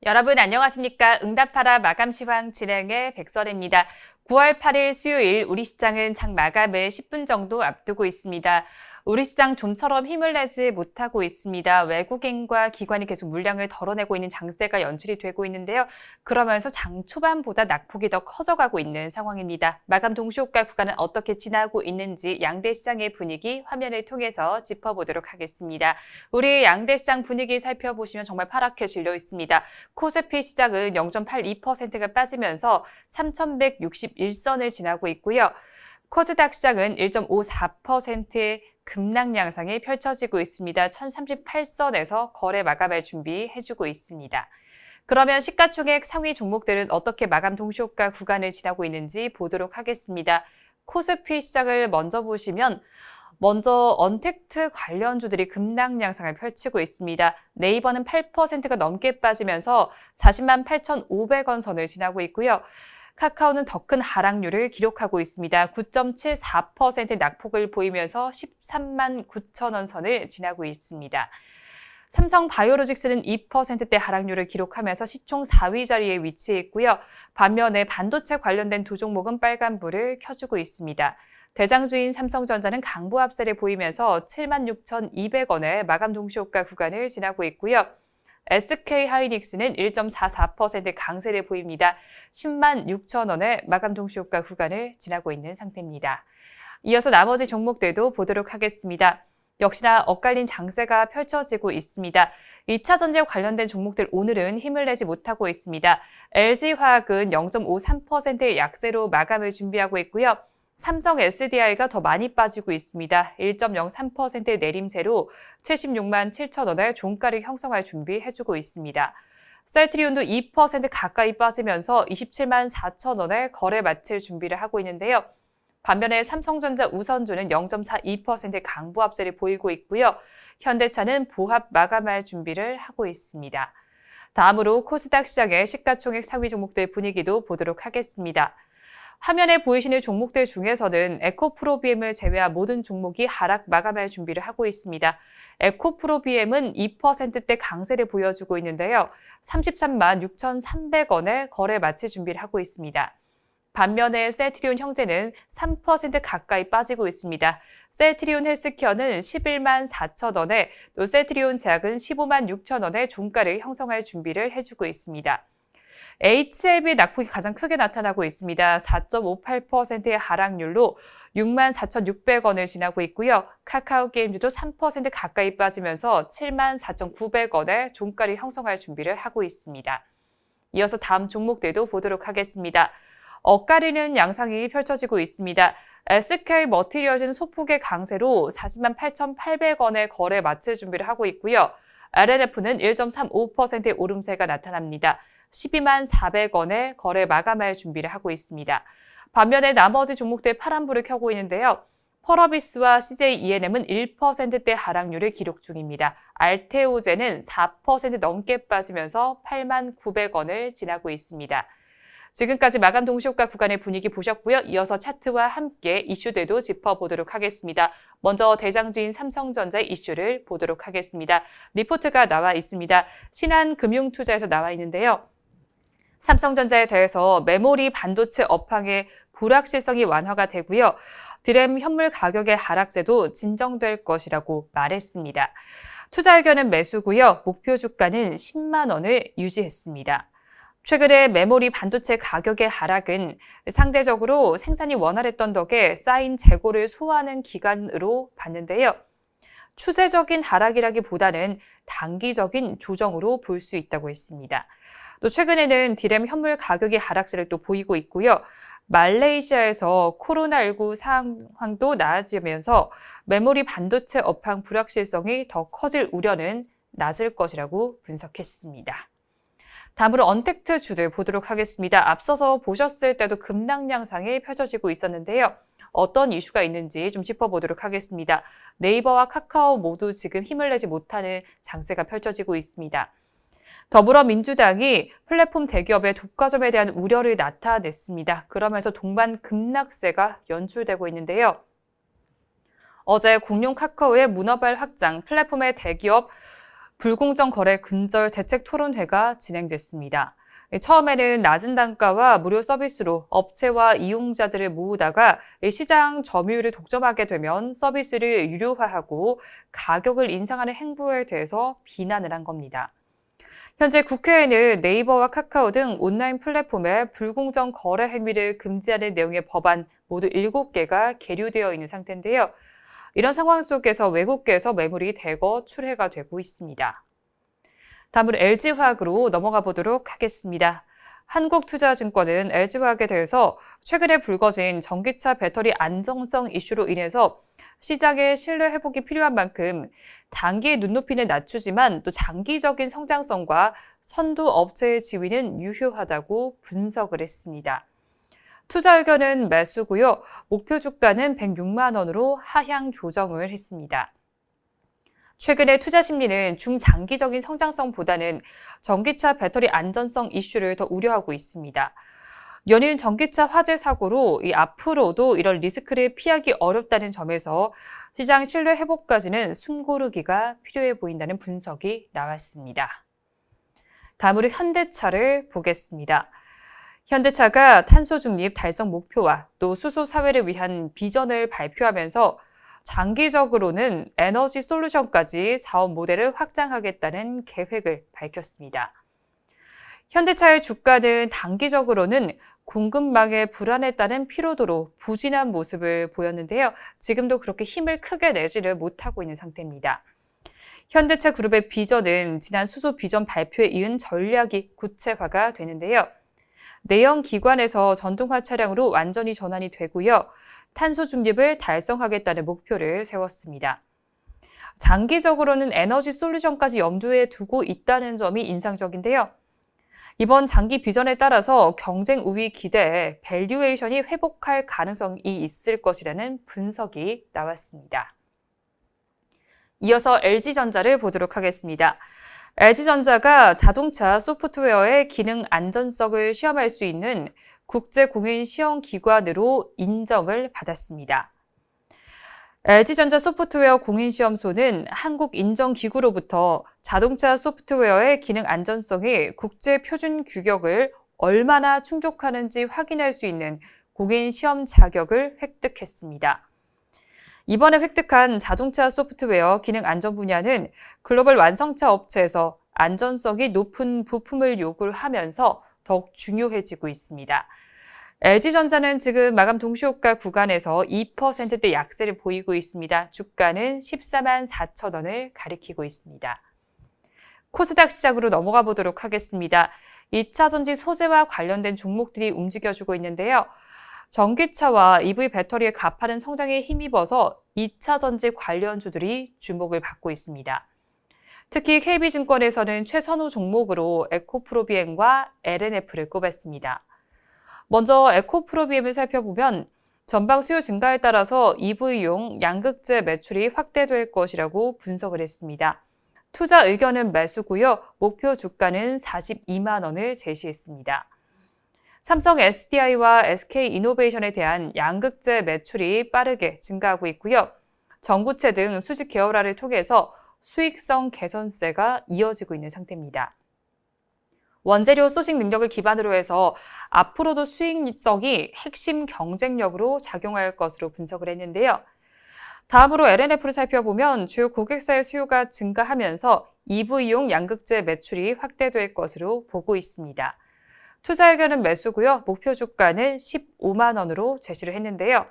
여러분 안녕하십니까? 응답하라 마감 시황 진행의 백설입니다. 9월 8일 수요일 우리 시장은 장 마감을 10분 정도 앞두고 있습니다. 우리 시장 좀처럼 힘을 내지 못하고 있습니다. 외국인과 기관이 계속 물량을 덜어내고 있는 장세가 연출이 되고 있는데요. 그러면서 장 초반보다 낙폭이 더 커져가고 있는 상황입니다. 마감 동시호가 구간은 어떻게 지나고 있는지 양대 시장의 분위기 화면을 통해서 짚어보도록 하겠습니다. 우리 양대 시장 분위기 살펴보시면 정말 파랗게 질려 있습니다. 코스피 시장은 0.82%가 빠지면서 3,161선을 지나고 있고요. 코스닥 시장은 1.54%의 급락 양상이 펼쳐지고 있습니다. 1038선에서 거래 마감할 준비해주고 있습니다. 그러면 시가총액 상위 종목들은 어떻게 마감 동시호가 구간을 지나고 있는지 보도록 하겠습니다. 코스피 시장을 먼저 보시면 언택트 관련주들이 급락 양상을 펼치고 있습니다. 네이버는 8%가 넘게 빠지면서 400만 8,500원 선을 지나고 있고요. 카카오는 더 큰 하락률을 기록하고 있습니다. 9.74% 낙폭을 보이면서 13만 9천 원 선을 지나고 있습니다. 삼성바이오로직스는 2%대 하락률을 기록하면서 시총 4위 자리에 위치해 있고요. 반면에 반도체 관련된 두 종목은 빨간불을 켜주고 있습니다. 대장주인 삼성전자는 강보 합세를 보이면서 76,200원의 마감 동시호가 구간을 지나고 있고요. SK하이닉스는 1.44% 강세를 보입니다. 10만 6천 원의 마감 동시호가 구간을 지나고 있는 상태입니다. 이어서 나머지 종목들도 보도록 하겠습니다. 역시나 엇갈린 장세가 펼쳐지고 있습니다. 2차 전지에 관련된 종목들 오늘은 힘을 내지 못하고 있습니다. LG화학은 0.53%의 약세로 마감을 준비하고 있고요. 삼성 SDI가 더 많이 빠지고 있습니다. 1.03%의 내림세로 76만 7천 원의 종가를 형성할 준비해주고 있습니다. 셀트리온도 2% 가까이 빠지면서 27만 4천 원의 거래 마칠 준비를 하고 있는데요. 반면에 삼성전자 우선주는 0.42%의 강보 합세를 보이고 있고요. 현대차는 보합 마감할 준비를 하고 있습니다. 다음으로 코스닥 시장의 시가총액 상위 종목들 분위기도 보도록 하겠습니다. 화면에 보이시는 종목들 중에서는 에코프로비엠을 제외한 모든 종목이 하락 마감할 준비를 하고 있습니다. 에코프로비엠은 2%대 강세를 보여주고 있는데요. 33만 6,300원에 거래 마칠 준비를 하고 있습니다. 반면에 셀트리온 형제는 3% 가까이 빠지고 있습니다. 셀트리온 헬스케어는 11만 4천 원에 또 셀트리온 제약은 15만 6천 원의 종가를 형성할 준비를 해주고 있습니다. HLB 낙폭이 가장 크게 나타나고 있습니다. 4.58%의 하락률로 6만 4,600원을 지나고 있고요. 카카오게임즈도 3% 가까이 빠지면서 7만 4,900원의 종가를 형성할 준비를 하고 있습니다. 이어서 다음 종목들도 보도록 하겠습니다. 엇가리는 양상이 펼쳐지고 있습니다. SK머티리얼즈는 소폭의 강세로 40만 8,800원의 거래 마칠 준비를 하고 있고요. RNF는 1.35%의 오름세가 나타납니다. 12만 400원에 거래 마감할 준비를 하고 있습니다. 반면에 나머지 종목들 파란불을 켜고 있는데요. 펄어비스와 CJENM은 1%대 하락률을 기록 중입니다. 알테오제는 4% 넘게 빠지면서 8만 900원을 지나고 있습니다. 지금까지 마감 동시호가 구간의 분위기 보셨고요. 이어서 차트와 함께 이슈들도 짚어보도록 하겠습니다. 먼저 대장주인 삼성전자의 이슈를 보도록 하겠습니다. 리포트가 나와 있습니다. 신한금융투자에서 나와 있는데요. 삼성전자에 대해서 메모리 반도체 업황의 불확실성이 완화가 되고요. 드램 현물 가격의 하락세도 진정될 것이라고 말했습니다. 투자 의견은 매수고요. 목표 주가는 10만 원을 유지했습니다. 최근에 메모리 반도체 가격의 하락은 상대적으로 생산이 원활했던 덕에 쌓인 재고를 소화하는 기간으로 봤는데요. 추세적인 하락이라기보다는 단기적인 조정으로 볼 수 있다고 했습니다. 또 최근에는 디램 현물 가격의 하락세를 또 보이고 있고요. 말레이시아에서 코로나19 상황도 나아지면서 메모리 반도체 업황 불확실성이 더 커질 우려는 낮을 것이라고 분석했습니다. 다음으로 언택트 주들 보도록 하겠습니다. 앞서서 보셨을 때도 급락 양상이 펼쳐지고 있었는데요. 어떤 이슈가 있는지 좀 짚어보도록 하겠습니다. 네이버와 카카오 모두 지금 힘을 내지 못하는 장세가 펼쳐지고 있습니다. 더불어민주당이 플랫폼 대기업의 독과점에 대한 우려를 나타냈습니다. 그러면서 동반 급락세가 연출되고 있는데요. 어제 공룡 카카오의 문어발 확장, 플랫폼의 대기업 불공정 거래 근절 대책 토론회가 진행됐습니다. 처음에는 낮은 단가와 무료 서비스로 업체와 이용자들을 모으다가 시장 점유율을 독점하게 되면 서비스를 유료화하고 가격을 인상하는 행보에 대해서 비난을 한 겁니다. 현재 국회에는 네이버와 카카오 등 온라인 플랫폼의 불공정 거래 행위를 금지하는 내용의 법안 모두 7개가 계류되어 있는 상태인데요. 이런 상황 속에서 외국계에서 매물이 대거 출회가 되고 있습니다. 다음으로 LG화학으로 넘어가 보도록 하겠습니다. 한국투자증권은 LG화학에 대해서 최근에 불거진 전기차 배터리 안정성 이슈로 인해서 시장의 신뢰 회복이 필요한 만큼 단기의 눈높이는 낮추지만 또 장기적인 성장성과 선도 업체의 지위는 유효하다고 분석을 했습니다. 투자 의견은 매수고요. 목표 주가는 106만 원으로 하향 조정을 했습니다. 최근에 투자 심리는 중장기적인 성장성보다는 전기차 배터리 안전성 이슈를 더 우려하고 있습니다. 연이은 전기차 화재 사고로 앞으로도 이런 리스크를 피하기 어렵다는 점에서 시장 신뢰 회복까지는 숨고르기가 필요해 보인다는 분석이 나왔습니다. 다음으로 현대차를 보겠습니다. 현대차가 탄소 중립 달성 목표와 또 수소 사회를 위한 비전을 발표하면서 장기적으로는 에너지 솔루션까지 사업 모델을 확장하겠다는 계획을 밝혔습니다. 현대차의 주가는 단기적으로는 공급망의 불안에 따른 피로도로 부진한 모습을 보였는데요. 지금도 그렇게 힘을 크게 내지를 못하고 있는 상태입니다. 현대차 그룹의 비전은 지난 수소 비전 발표에 이은 전략이 구체화가 되는데요. 내연 기관에서 전동화 차량으로 완전히 전환이 되고요. 탄소 중립을 달성하겠다는 목표를 세웠습니다. 장기적으로는 에너지 솔루션까지 염두에 두고 있다는 점이 인상적인데요. 이번 장기 비전에 따라서 경쟁 우위 기대에 밸류에이션이 회복할 가능성이 있을 것이라는 분석이 나왔습니다. 이어서 LG전자를 보도록 하겠습니다. LG전자가 자동차 소프트웨어의 기능 안전성을 시험할 수 있는 국제공인시험기관으로 인정을 받았습니다. LG전자 소프트웨어 공인시험소는 한국인정기구로부터 자동차 소프트웨어의 기능 안전성이 국제표준 규격을 얼마나 충족하는지 확인할 수 있는 공인시험 자격을 획득했습니다. 이번에 획득한 자동차 소프트웨어 기능 안전 분야는 글로벌 완성차 업체에서 안전성이 높은 부품을 요구하면서 더욱 중요해지고 있습니다. LG전자는 지금 마감 동시호가 구간에서 2%대 약세를 보이고 있습니다. 주가는 14만 4천 원을 가리키고 있습니다. 코스닥 시장으로 넘어가 보도록 하겠습니다. 2차 전지 소재와 관련된 종목들이 움직여주고 있는데요. 전기차와 EV 배터리의 가파른 성장에 힘입어서 2차 전지 관련주들이 주목을 받고 있습니다. 특히 KB증권에서는 최선호 종목으로 에코프로비엠과 LNF를 꼽았습니다. 먼저 에코프로비엠을 살펴보면 전방 수요 증가에 따라서 EV용 양극재 매출이 확대될 것이라고 분석을 했습니다. 투자 의견은 매수고요. 목표 주가는 42만 원을 제시했습니다. 삼성 SDI와 SK이노베이션에 대한 양극재 매출이 빠르게 증가하고 있고요. 전구체 등 수직 계열화를 통해서 수익성 개선세가 이어지고 있는 상태입니다. 원재료 소싱 능력을 기반으로 해서 앞으로도 수익성이 핵심 경쟁력으로 작용할 것으로 분석을 했는데요. 다음으로 LNF를 살펴보면 주요 고객사의 수요가 증가하면서 EV용 양극재 매출이 확대될 것으로 보고 있습니다. 투자 의견은 매수고요. 목표 주가는 15만 원으로 제시를 했는데요.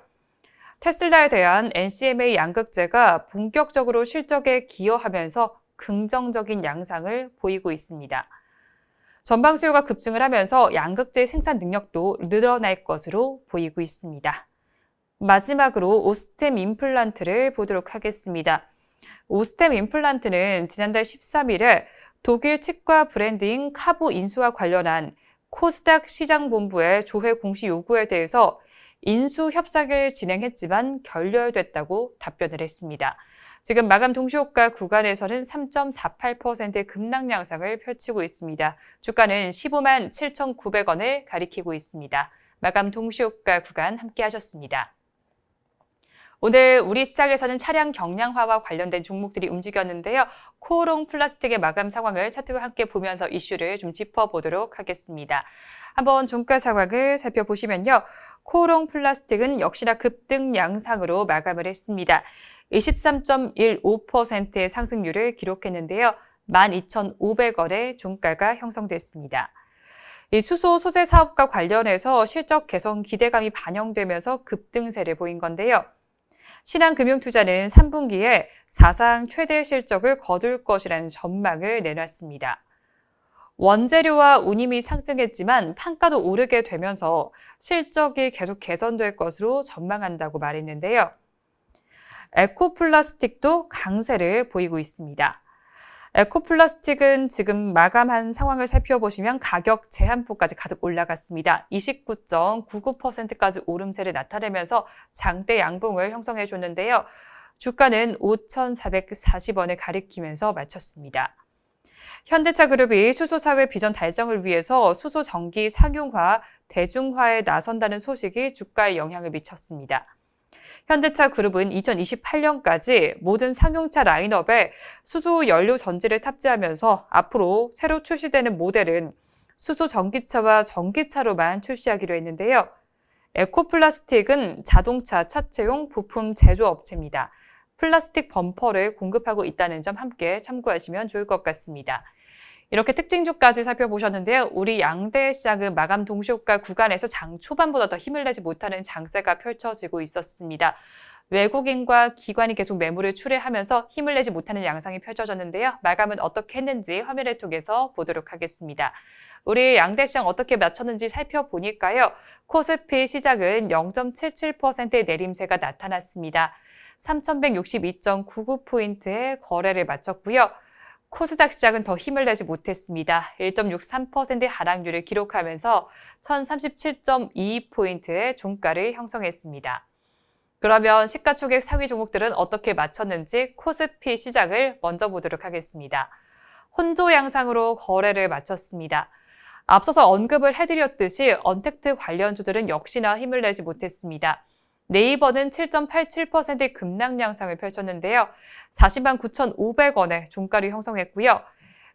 테슬라에 대한 NCMA 양극재가 본격적으로 실적에 기여하면서 긍정적인 양상을 보이고 있습니다. 전방 수요가 급증을 하면서 양극재 생산 능력도 늘어날 것으로 보이고 있습니다. 마지막으로 오스템 임플란트를 보도록 하겠습니다. 오스템 임플란트는 지난달 13일에 독일 치과 브랜드인 카보 인수와 관련한 코스닥 시장본부의 조회 공시 요구에 대해서 인수 협상을 진행했지만 결렬됐다고 답변을 했습니다. 지금 마감 동시호가 구간에서는 3.48% 급락 양상을 펼치고 있습니다. 주가는 15만 7,900원을 가리키고 있습니다. 마감 동시호가 구간 함께 하셨습니다. 오늘 우리 시장에서는 차량 경량화와 관련된 종목들이 움직였는데요. 코오롱 플라스틱의 마감 상황을 차트와 함께 보면서 이슈를 좀 짚어보도록 하겠습니다. 한번 종가 상황을 살펴보시면요. 코오롱 플라스틱은 역시나 급등 양상으로 마감을 했습니다. 23.15%의 상승률을 기록했는데요. 12,500원의 종가가 형성됐습니다. 이 수소 소재 사업과 관련해서 실적 개선 기대감이 반영되면서 급등세를 보인 건데요. 신한금융투자는 3분기에 사상 최대 실적을 거둘 것이라는 전망을 내놨습니다. 원재료와 운임이 상승했지만 판가도 오르게 되면서 실적이 계속 개선될 것으로 전망한다고 말했는데요. 에코플라스틱도 강세를 보이고 있습니다. 에코플라스틱은 지금 마감한 상황을 살펴보시면 가격 제한폭까지 가득 올라갔습니다. 29.99%까지 오름세를 나타내면서 장대 양봉을 형성해줬는데요. 주가는 5,440원을 가리키면서 마쳤습니다. 현대차그룹이 수소사회 비전 달성을 위해서 수소 전기 상용화, 대중화에 나선다는 소식이 주가에 영향을 미쳤습니다. 현대차그룹은 2028년까지 모든 상용차 라인업에 수소 연료 전지를 탑재하면서 앞으로 새로 출시되는 모델은 수소 전기차와 전기차로만 출시하기로 했는데요. 에코플라스틱은 자동차 차체용 부품 제조업체입니다. 플라스틱 범퍼를 공급하고 있다는 점 함께 참고하시면 좋을 것 같습니다. 이렇게 특징주까지 살펴보셨는데요. 우리 양대 시장은 마감 동시효과 구간에서 장 초반보다 더 힘을 내지 못하는 장세가 펼쳐지고 있었습니다. 외국인과 기관이 계속 매물을 출회하면서 힘을 내지 못하는 양상이 펼쳐졌는데요. 마감은 어떻게 했는지 화면을 통해서 보도록 하겠습니다. 우리 양대 시장 어떻게 맞췄는지 살펴보니까요. 코스피 시작은 0.77%의 내림세가 나타났습니다. 3,162.99포인트의 거래를 마쳤고요. 코스닥 시장은 더 힘을 내지 못했습니다. 1.63%의 하락률을 기록하면서 1,037.22포인트의 종가를 형성했습니다. 그러면 시가총액 상위 종목들은 어떻게 맞췄는지 코스피 시장을 먼저 보도록 하겠습니다. 혼조 양상으로 거래를 마쳤습니다. 앞서서 언급을 해드렸듯이 언택트 관련주들은 역시나 힘을 내지 못했습니다. 네이버는 7.87%의 급락 양상을 펼쳤는데요. 40만 9,500원의 종가를 형성했고요.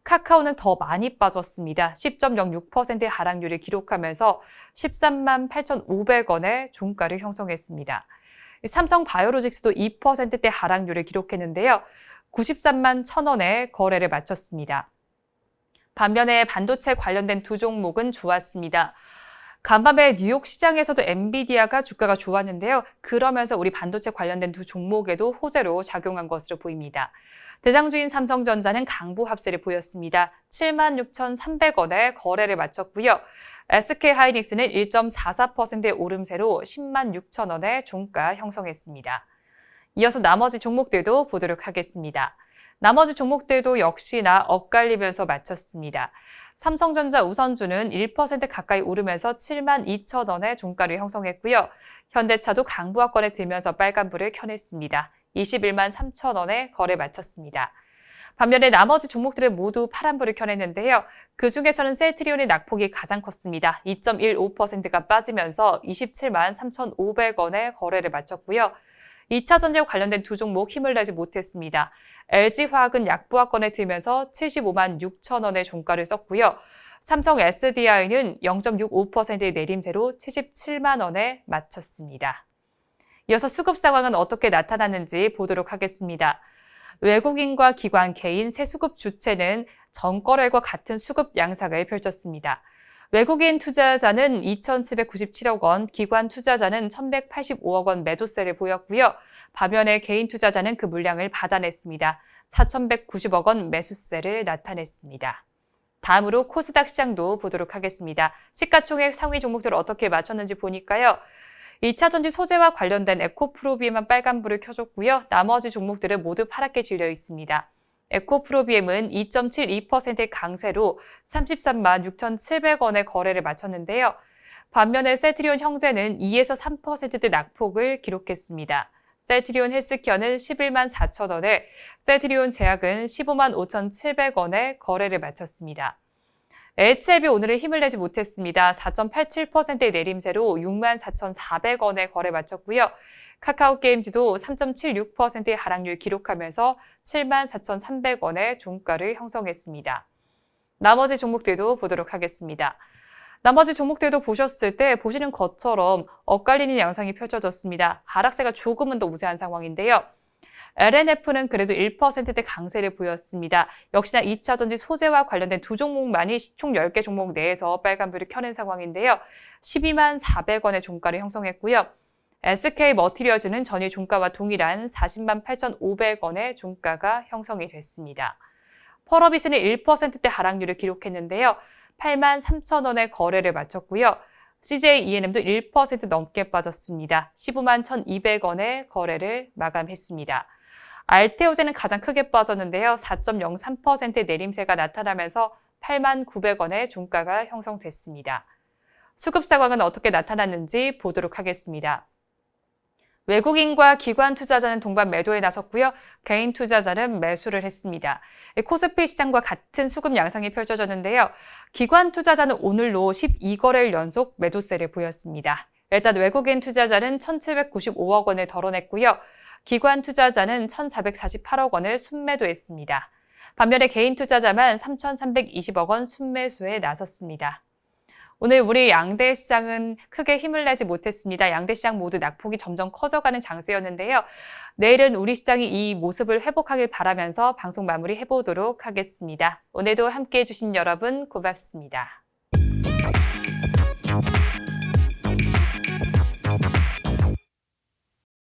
카카오는 더 많이 빠졌습니다. 10.06%의 하락률을 기록하면서 13만 8,500원의 종가를 형성했습니다. 삼성바이오로직스도 2%대 하락률을 기록했는데요. 93만 1,000원의 거래를 마쳤습니다. 반면에 반도체 관련된 두 종목은 좋았습니다. 간밤에 뉴욕 시장에서도 엔비디아가 주가가 좋았는데요. 그러면서 우리 반도체 관련된 두 종목에도 호재로 작용한 것으로 보입니다. 대장주인 삼성전자는 강보 합세를 보였습니다. 76,300원에 거래를 마쳤고요. SK하이닉스는 1.44%의 오름세로 10만 6천원의 종가 형성했습니다. 이어서 나머지 종목들도 보도록 하겠습니다. 나머지 종목들도 역시나 엇갈리면서 마쳤습니다. 삼성전자 우선주는 1% 가까이 오르면서 7만 2천원의 종가를 형성했고요. 현대차도 강보합권에 들면서 빨간불을 켜냈습니다. 21만 3천원에 거래 마쳤습니다. 반면에 나머지 종목들은 모두 파란불을 켜냈는데요. 그중에서는 셀트리온의 낙폭이 가장 컸습니다. 2.15%가 빠지면서 27만 3,500원에 거래를 마쳤고요. 2차 전지와 관련된 두 종목 힘을 내지 못했습니다. LG화학은 약보합권에 들면서 75만 6천원의 종가를 썼고요. 삼성 SDI는 0.65%의 내림세로 77만 원에 마쳤습니다. 이어서 수급 상황은 어떻게 나타났는지 보도록 하겠습니다. 외국인과 기관, 개인 새 수급 주체는 전거래일과 같은 수급 양상을 펼쳤습니다. 외국인 투자자는 2,797억 원, 기관 투자자는 1,185억 원 매도세를 보였고요. 반면에 개인 투자자는 그 물량을 받아냈습니다. 4,190억 원 매수세를 나타냈습니다. 다음으로 코스닥 시장도 보도록 하겠습니다. 시가총액 상위 종목들을 어떻게 맞췄는지 보니까요. 2차 전지 소재와 관련된 에코프로비엠만 빨간불을 켜줬고요. 나머지 종목들은 모두 파랗게 질려 있습니다. 에코프로비엠은 2.72%의 강세로 33만 6,700원의 거래를 마쳤는데요. 반면에 셀트리온 형제는 2에서 3%대 낙폭을 기록했습니다. 셀트리온 헬스케어는 11만 4천원에, 셀트리온 제약은 15만 5,700원에 거래를 마쳤습니다. HLB 오늘은 힘을 내지 못했습니다. 4.87%의 내림세로 64,400원에 거래 마쳤고요. 카카오게임즈도 3.76%의 하락률 기록하면서 74,300원의 종가를 형성했습니다. 나머지 종목들도 보도록 하겠습니다. 나머지 종목들도 보셨을 때 보시는 것처럼 엇갈리는 양상이 펼쳐졌습니다. 하락세가 조금은 더 우세한 상황인데요. LNF는 그래도 1%대 강세를 보였습니다. 역시나 2차전지 소재와 관련된 두 종목만이 총 10개 종목 내에서 빨간불을 켜는 상황인데요. 124,400원의 종가를 형성했고요. SK 머티리얼즈는 전일 종가와 동일한 408,500원의 종가가 형성이 됐습니다. 펄어비스는 1%대 하락률을 기록했는데요. 83,000원의 거래를 마쳤고요. CJ ENM도 1% 넘게 빠졌습니다. 151,200원의 거래를 마감했습니다. 알테오제는 가장 크게 빠졌는데요. 4.03%의 내림세가 나타나면서 89,000원의 종가가 형성됐습니다. 수급 상황은 어떻게 나타났는지 보도록 하겠습니다. 외국인과 기관 투자자는 동반 매도에 나섰고요. 개인 투자자는 매수를 했습니다. 코스피 시장과 같은 수급 양상이 펼쳐졌는데요. 기관 투자자는 오늘로 12거래일 연속 매도세를 보였습니다. 일단 외국인 투자자는 1,795억 원을 덜어냈고요. 기관 투자자는 1,448억 원을 순매도했습니다. 반면에 개인 투자자만 3,320억 원 순매수에 나섰습니다. 오늘 우리 양대 시장은 크게 힘을 내지 못했습니다. 양대 시장 모두 낙폭이 점점 커져가는 장세였는데요. 내일은 우리 시장이 이 모습을 회복하길 바라면서 방송 마무리해보도록 하겠습니다. 오늘도 함께해 주신 여러분 고맙습니다.